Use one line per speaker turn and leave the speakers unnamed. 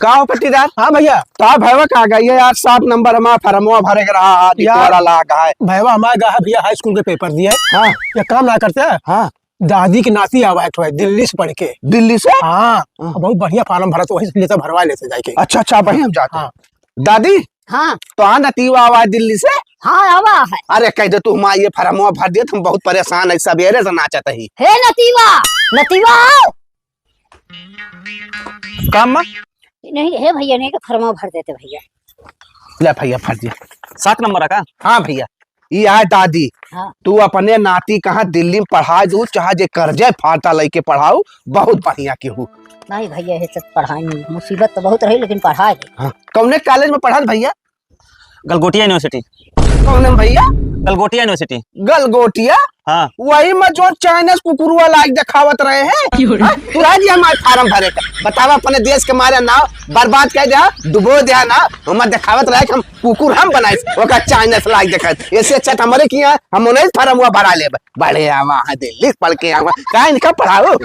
कहा पट्टीदार।
हाँ भैया।
तो आप भैया कहा गई है यार, 7 नंबर हमारा फरमुआ भरे के रहा यार लागा है।
भैया हमारे गया भैया हाई स्कूल के पेपर दिए।
हाँ
ये काम ना करते हैं।
हाँ
दादी की नाती आवा है दिल्ली से पढ़ के।
दिल्ली से।
हाँ बहुत बढ़िया फॉर्म भरा तो वही लेते भरवा लेते जाके।
अच्छा भाई हम जाते।
हाँ
दादी
हाँ
तो हाँ नतीवा आवा है दिल्ली से।
हाँ आवा है।
अरे कह दे तू हमारा ये फरमुआ भर दिए, हम बहुत परेशान है, सवेरे से नाचत ही।
हे नतीवा नतीवा आओ।
काम
नहीं हे भैया नहीं फरमा भर देते भैया।
ले भैया भर दिया
7 नंबर का।
हाँ भैया ये है दादी।
हाँ
तू अपने नाती कहाँ दिल्ली में पढ़ा दू, चाहे जे कर्जे फाटा लेके पढ़ाऊ, बहुत बढ़िया की हूँ।
नहीं भैया ये सब पढ़ाई नहीं, मुसीबत तो बहुत रही लेकिन पढ़ाई नहीं।
हाँ कौने कॉलेज में पढ़ा भैया?
गलगोटिया यूनिवर्सिटी।
कौन है भैया?
गलगोटिया यूनिवर्सिटी।
गलगोटिया।
हाँ
वही में जो चाइनीज कुकुरुआ लाइक दिखावत रहे हैं। तू राजी हमारे फार्म भरे का बतावा, अपने देश के मारे नाव बर्बाद कर दिया, डुबो दिया ना। हम दिखावत रहे कि हम कुकुर हम बनाए, ओका चाइनीज लाइक दिखाए। ऐसे अच्छा हमारे किया हम उन्हें फार्म हुआ भरा ले बड़े आवा दिल्ली पढ़ के आवा, कहा इनका पढ़ाओ।